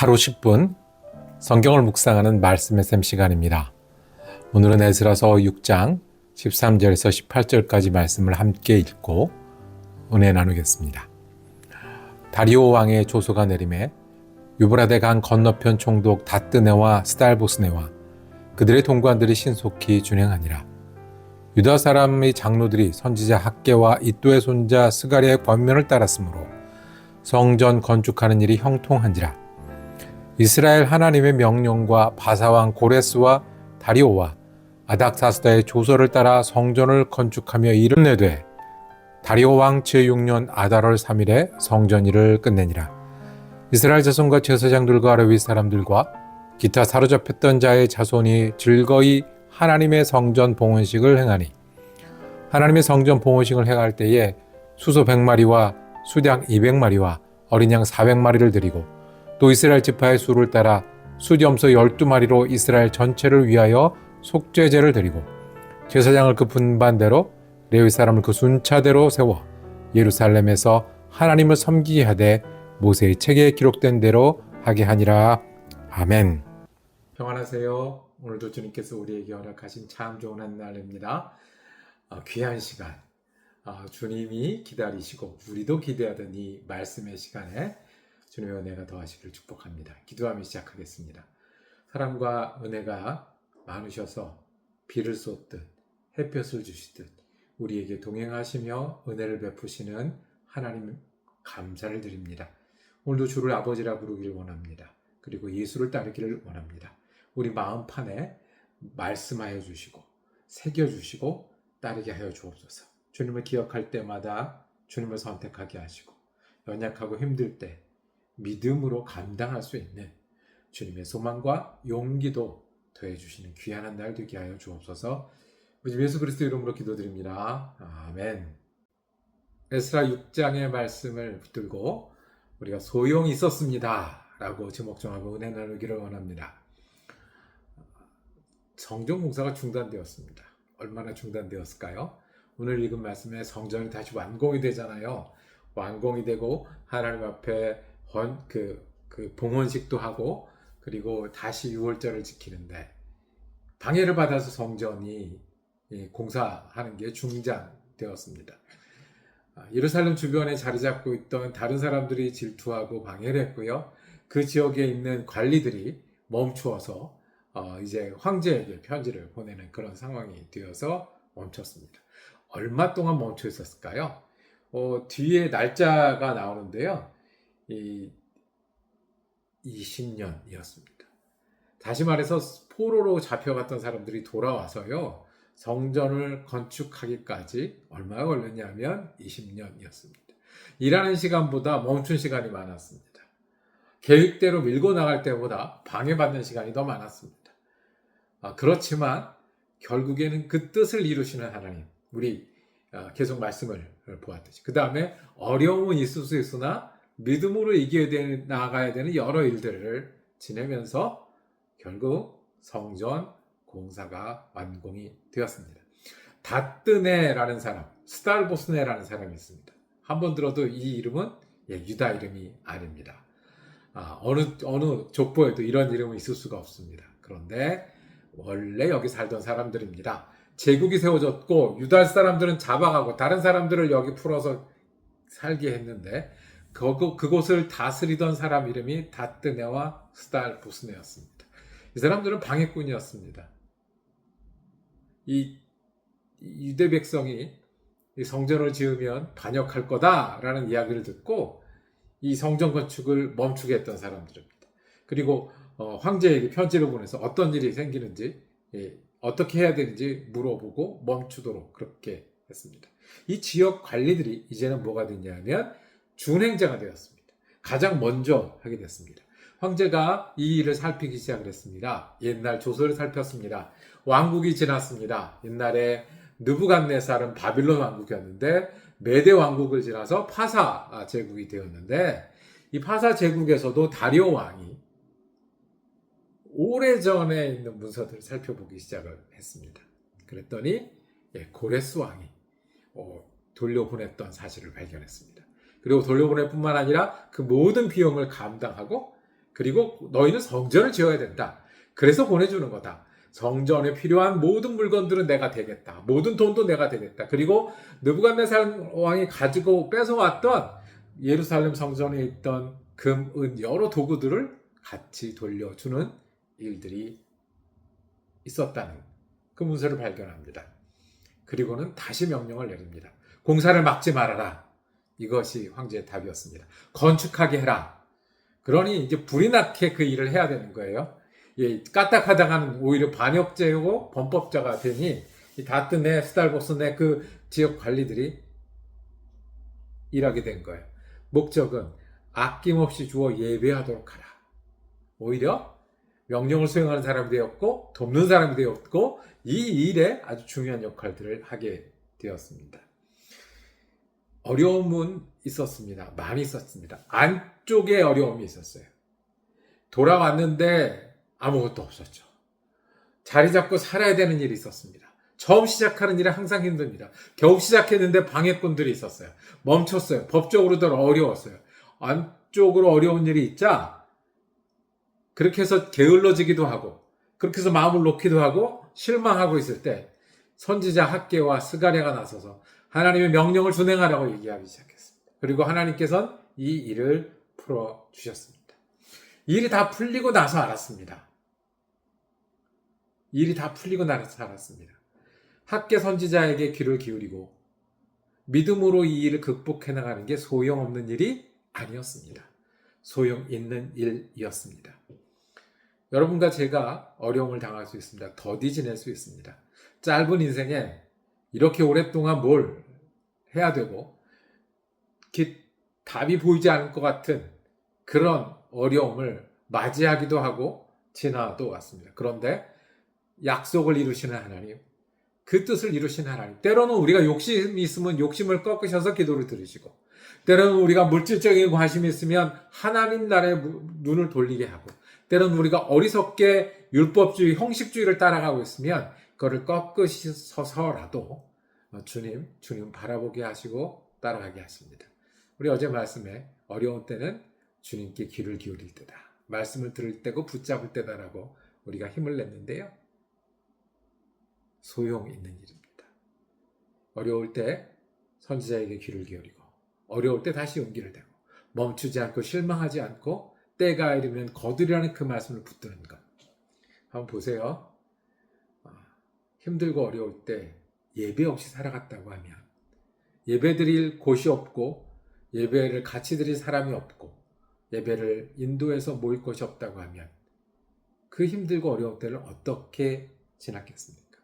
하루 10분 성경을 묵상하는 말씀의 샘 시간입니다. 오늘은 에스라서 6장 13절에서 18절까지 말씀을 함께 읽고 은혜 나누겠습니다. 다리오 왕의 조소가 내림에 유브라데 강 건너편 총독 다뜨네와 스달보스네와 그들의 동관들이 신속히 준행하니라. 유다 사람의 장로들이 선지자 학개와 이도의 손자 스가랴의 권면을 따랐으므로 성전 건축하는 일이 형통한지라. 이스라엘 하나님의 명령과 바사왕 고레스와 다리오와 아닥사스다의 조서를 따라 성전을 건축하며 이름내되 다리오 왕 제6년 아달월 3일에 성전 일을 끝내니라. 이스라엘 자손과 제사장들과 레위 사람들과 기타 사로잡혔던 자의 자손이 즐거이 하나님의 성전 봉헌식을 행하니, 하나님의 성전 봉헌식을 행할 때에 수소 100마리와 수양 200마리와 어린 양 400마리를 드리고, 또 이스라엘 지파의 수를 따라 수염소 12마리로 이스라엘 전체를 위하여 속죄제를 드리고, 제사장을 그 분반대로 레위 사람을 그 순차대로 세워 예루살렘에서 하나님을 섬기게 하되 모세의 책에 기록된 대로 하게 하니라. 아멘. 평안하세요. 오늘도 주님께서 우리에게 허락하신 참 좋은 한날입니다. 귀한 시간, 주님이 기다리시고 우리도 기대하던 이 말씀의 시간에 주님의 은혜가 더하시기를 축복합니다. 기도하며 시작하겠습니다. 사랑과 은혜가 많으셔서 비를 쏟듯 햇볕을 주시듯 우리에게 동행하시며 은혜를 베푸시는 하나님 감사를 드립니다. 오늘도 주를 아버지라 부르기를 원합니다. 그리고 예수를 따르기를 원합니다. 우리 마음판에 말씀하여 주시고 새겨주시고 따르게 하여 주옵소서. 주님을 기억할 때마다 주님을 선택하게 하시고 연약하고 힘들 때 믿음으로 감당할 수 있는 주님의 소망과 용기도 더해주시는 귀한 한 날 되게 하여 주옵소서. 우리 예수 그리스도 이름으로 기도드립니다. 아멘. 에스라 6장의 말씀을 붙들고 우리가 소용이 있었습니다 라고 제목 정하고 은혜 나누기를 원합니다. 성전 공사가 중단되었습니다. 얼마나 중단되었을까요? 오늘 읽은 말씀에 성전이 다시 완공이 되잖아요. 완공이 되고 하나님 앞에 봉헌식도 하고 그리고 다시 유월절을 지키는데 방해를 받아서 성전이 공사하는 게 중단되었습니다. 예루살렘 주변에 자리 잡고 있던 다른 사람들이 질투하고 방해를 했고요. 그 지역에 있는 관리들이 멈추어서 이제 황제에게 편지를 보내는 그런 상황이 되어서 멈췄습니다. 얼마 동안 멈춰 있었을까요? 뒤에 날짜가 나오는데요. 20년이었습니다. 다시 말해서 포로로 잡혀갔던 사람들이 돌아와서요. 성전을 건축하기까지 얼마나 걸렸냐면 20년이었습니다. 일하는 시간보다 멈춘 시간이 많았습니다. 계획대로 밀고 나갈 때보다 방해받는 시간이 더 많았습니다. 그렇지만 결국에는 그 뜻을 이루시는 하나님, 우리 계속 말씀을 보았듯이 그 다음에 어려움은 있을 수 있으나 믿음으로 나아가야 되는 여러 일들을 지내면서 결국 성전 공사가 완공이 되었습니다. 다뜨네라는 사람, 스달보스네라는 사람이 있습니다. 한번 들어도 이 이름은 유다 이름이 아닙니다. 어느 족보에도 이런 이름은 있을 수가 없습니다. 그런데 원래 여기 살던 사람들입니다. 제국이 세워졌고 유다 사람들은 잡아가고 다른 사람들을 여기 풀어서 살게 했는데 그곳을 다스리던 사람 이름이 다뜨네와 스달보스네였습니다. 이 사람들은 방해꾼이었습니다. 이 유대 백성이 이 성전을 지으면 반역할 거다라는 이야기를 듣고 이 성전 건축을 멈추게 했던 사람들입니다. 그리고 황제에게 편지를 보내서 어떤 일이 생기는지 어떻게 해야 되는지 물어보고 멈추도록 그렇게 했습니다. 이 지역 관리들이 이제는 뭐가 됐냐면 준행자가 되었습니다. 가장 먼저 하게 됐습니다. 황제가 이 일을 살피기 시작을 했습니다. 옛날 조서를 살폈습니다. 왕국이 지났습니다. 옛날에 느부갓네살은 바빌론 왕국이었는데 메대 왕국을 지나서 파사 제국이 되었는데 이 파사 제국에서도 다리오 왕이 오래전에 있는 문서들을 살펴보기 시작을 했습니다. 그랬더니 고레스 왕이 돌려보냈던 사실을 발견했습니다. 그리고 돌려보낼 뿐만 아니라 그 모든 비용을 감당하고 그리고 너희는 성전을 지어야 된다. 그래서 보내주는 거다. 성전에 필요한 모든 물건들은 내가 되겠다. 모든 돈도 내가 되겠다. 그리고 느부갓네살 왕이 가지고 뺏어왔던 예루살렘 성전에 있던 금, 은, 여러 도구들을 같이 돌려주는 일들이 있었다는 그 문서를 발견합니다. 그리고는 다시 명령을 내립니다. 공사를 막지 말아라. 이것이 황제의 답이었습니다. 건축하게 해라. 그러니 이제 불이 나게 그 일을 해야 되는 거예요. 예, 까딱하다가는 오히려 반역죄고 범법자가 되니 이 다트네, 스달보스네 그 지역 관리들이 일하게 된 거예요. 목적은 아낌없이 주어 예배하도록 하라. 오히려 명령을 수행하는 사람이 되었고 돕는 사람이 되었고 이 일에 아주 중요한 역할들을 하게 되었습니다. 어려움은 있었습니다. 많이 있었습니다. 안쪽에 어려움이 있었어요. 돌아왔는데 아무것도 없었죠. 자리 잡고 살아야 되는 일이 있었습니다. 처음 시작하는 일은 항상 힘듭니다. 겨우 시작했는데 방해꾼들이 있었어요. 멈췄어요. 법적으로도 어려웠어요. 안쪽으로 어려운 일이 있자 그렇게 해서 게을러지기도 하고 그렇게 해서 마음을 놓기도 하고 실망하고 있을 때 선지자 학개와 스가랴가 나서서 하나님의 명령을 준행하라고 얘기하기 시작했습니다. 그리고 하나님께서는 이 일을 풀어주셨습니다. 이 일이 다 풀리고 나서 알았습니다. 일이 다 풀리고 나서 알았습니다. 학개 선지자에게 귀를 기울이고 믿음으로 이 일을 극복해 나가는 게 소용없는 일이 아니었습니다. 소용 있는 일이었습니다. 여러분과 제가 어려움을 당할 수 있습니다. 더디 지낼 수 있습니다. 짧은 인생에 이렇게 오랫동안 뭘 해야 되고 답이 보이지 않을 것 같은 그런 어려움을 맞이하기도 하고 지나도 왔습니다. 그런데 약속을 이루시는 하나님, 그 뜻을 이루시는 하나님, 때로는 우리가 욕심이 있으면 욕심을 꺾으셔서 기도를 들으시고 때로는 우리가 물질적인 관심이 있으면 하나님 나라의 눈을 돌리게 하고 때로는 우리가 어리석게 율법주의, 형식주의를 따라가고 있으면 그거를 꺾으셔서라도 주님 바라보게 하시고 따라가게 하십니다. 우리 어제 말씀에 어려운 때는 주님께 귀를 기울일 때다. 말씀을 들을 때고 붙잡을 때다라고 우리가 힘을 냈는데요. 소용 있는 일입니다. 어려울 때 선지자에게 귀를 기울이고 어려울 때 다시 용기를 내고 멈추지 않고 실망하지 않고 때가 이르면 거두려는 그 말씀을 붙드는 것. 한번 보세요. 힘들고 어려울 때 예배 없이 살아갔다고 하면 예배 드릴 곳이 없고 예배를 같이 드릴 사람이 없고 예배를 인도해서 모일 곳이 없다고 하면 그 힘들고 어려운 때를 어떻게 지났겠습니까?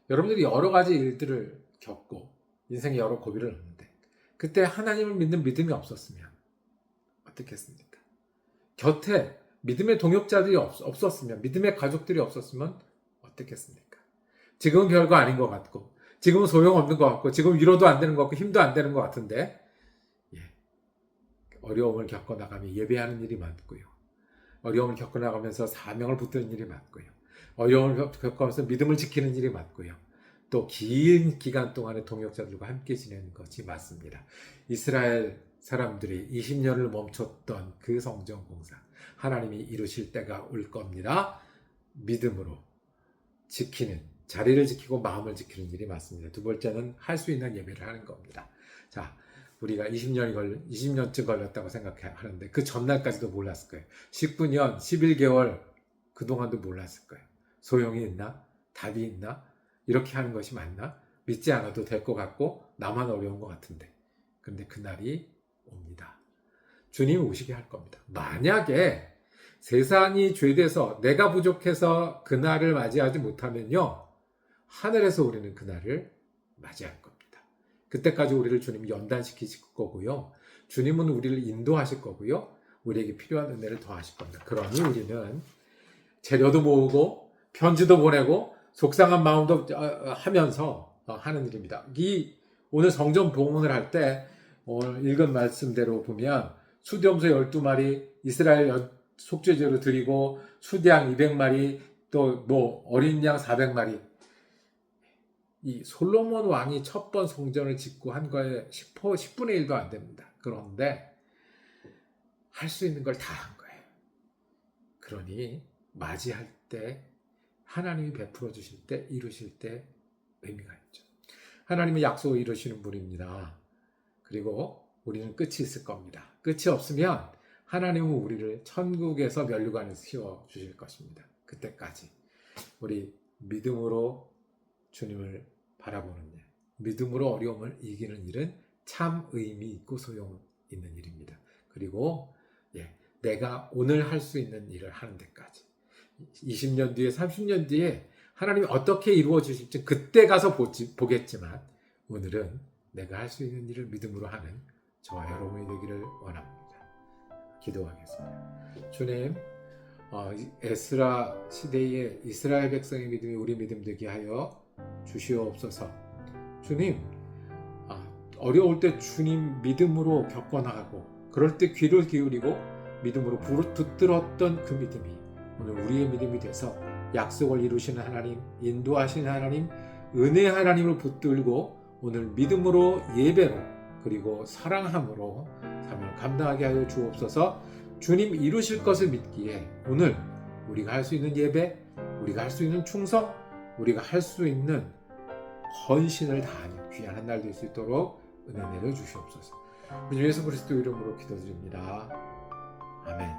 여러분들이 여러 가지 일들을 겪고 인생에 여러 고비를 넘는데 그때 하나님을 믿는 믿음이 없었으면 어떻겠습니까? 곁에 믿음의 동역자들이 없었으면 믿음의 가족들이 없었으면 어떻겠습니까? 지금은 별거 아닌 것 같고 지금은 소용없는 것 같고 지금 위로도 안 되는 것 같고 힘도 안 되는 것 같은데 어려움을 겪어나가며 예배하는 일이 많고요. 어려움을 겪어나가면서 사명을 붙드는 일이 많고요. 어려움을 겪으면서 믿음을 지키는 일이 많고요. 또 긴 기간 동안의 동역자들과 함께 지내는 것이 맞습니다. 이스라엘 사람들이 20년을 멈췄던 그 성전 공사 하나님이 이루실 때가 올 겁니다. 믿음으로 지키는 자리를 지키고 마음을 지키는 일이 맞습니다. 두 번째는 할 수 있는 예배를 하는 겁니다. 자, 우리가 20년쯤 걸렸다고 생각하는데 그 전날까지도 몰랐을 거예요. 19년, 11개월 그동안도 몰랐을 거예요. 소용이 있나? 답이 있나? 이렇게 하는 것이 맞나? 믿지 않아도 될 것 같고 나만 어려운 것 같은데. 그런데 그날이 옵니다. 주님이 오시게 할 겁니다. 만약에 세상이 죄돼서 내가 부족해서 그날을 맞이하지 못하면요. 하늘에서 우리는 그날을 맞이할 겁니다. 그때까지 우리를 주님이 연단시키실 거고요. 주님은 우리를 인도하실 거고요. 우리에게 필요한 은혜를 더하실 겁니다. 그러니 우리는 재료도 모으고 편지도 보내고 속상한 마음도 하면서 하는 일입니다. 오늘 성전 봉헌을 할 때 오늘 읽은 말씀대로 보면 수염소 12마리 이스라엘 속죄제로 드리고 수양 200마리 또 어린 양 400마리 이 솔로몬 왕이 첫 번 성전을 짓고 한 거에 10분의 1도 안 됩니다. 그런데 할 수 있는 걸 다 한 거예요. 그러니 맞이할 때 하나님이 베풀어 주실 때 이루실 때 의미가 있죠. 하나님은 약속을 이루시는 분입니다. 그리고 우리는 끝이 있을 겁니다. 끝이 없으면 하나님은 우리를 천국에서 면류관에 씌워 주실 것입니다. 그때까지 우리 믿음으로 주님을 바라보는 일, 믿음으로 어려움을 이기는 일은 참 의미 있고 소용 있는 일입니다. 그리고 내가 오늘 할 수 있는 일을 하는 데까지 20년 뒤에 30년 뒤에 하나님이 어떻게 이루어 주실지 그때 가서 보겠지만 오늘은 내가 할 수 있는 일을 믿음으로 하는 저와 여러분이 되기를 원합니다. 기도하겠습니다. 주님, 에스라 시대의 이스라엘 백성의 믿음이 우리 믿음 되게 하여 주시옵소서. 주님, 어려울 때 주님 믿음으로 겪어나가고 그럴 때 귀를 기울이고 믿음으로 붙들었던 그 믿음이 오늘 우리의 믿음이 돼서 약속을 이루시는 하나님, 인도하시는 하나님, 은혜 하나님을 붙들고 오늘 믿음으로 예배로 그리고 사랑함으로 삶을 감당하게 하여 주옵소서. 주님 이루실 것을 믿기에 오늘 우리가 할 수 있는 예배, 우리가 할 수 있는 충성, 우리가 할 수 있는 헌신을 다하는 귀한 한 날 될 수 있도록 은혜 내려 주시옵소서. 우리 주 예수 그리스도 이름으로 기도드립니다. 아멘.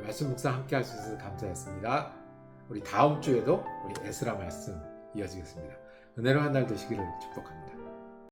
말씀 묵상 함께 할 수 있어서 감사했습니다. 우리 다음 주에도 우리 에스라 말씀 이어지겠습니다. 은혜로 한 날 되시기를 축복합니다.